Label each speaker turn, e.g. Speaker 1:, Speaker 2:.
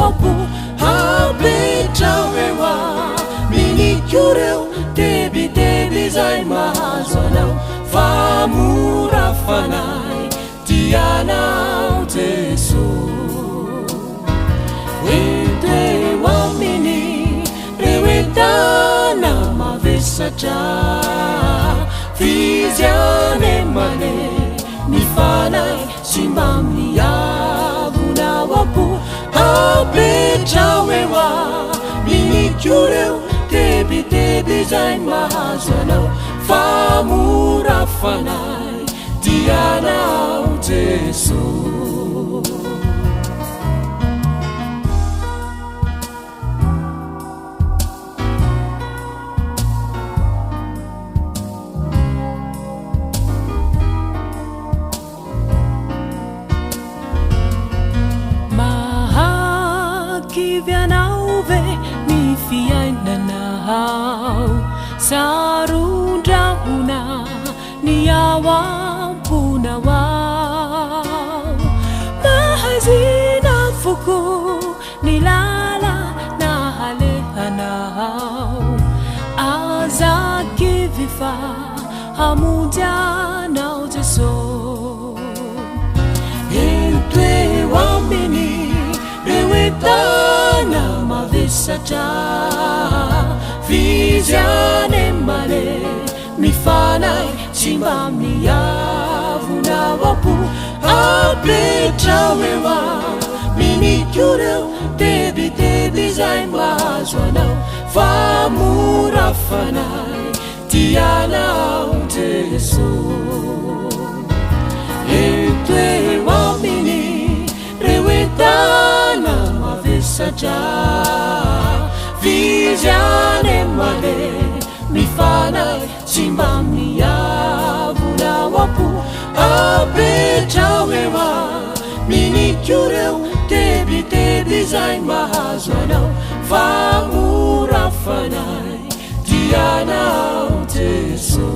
Speaker 1: wapo hapetrawewa minikureo debi zay mahazo anao fa mora fanay tianao Jesu enteo aminy reo entana mavesatra fizyane mane mifanay sy mba miavona wapo hapetrawewa minikureo debi zay mahazo anao fa mora fanay tianao Jesu
Speaker 2: Kivianao ve ni fiainanao sarundrahuna ni awampuna wao mahazina fuku ni lala na halehanao azakivifa hamujanao Jesu
Speaker 1: enteo aminy rewetana mavesatra fizyane mane mifanay sy mba miavona wapo hapetrawewa minikureo debi zay mahazo anao fa mora fanay tianao Jesu enteo aminy rewetana mavesatra fizyane mane mifanay sy mba miavona wapo hapetrawewa minikureo debi zay mahazo anao fa mora fanay tianao Jesu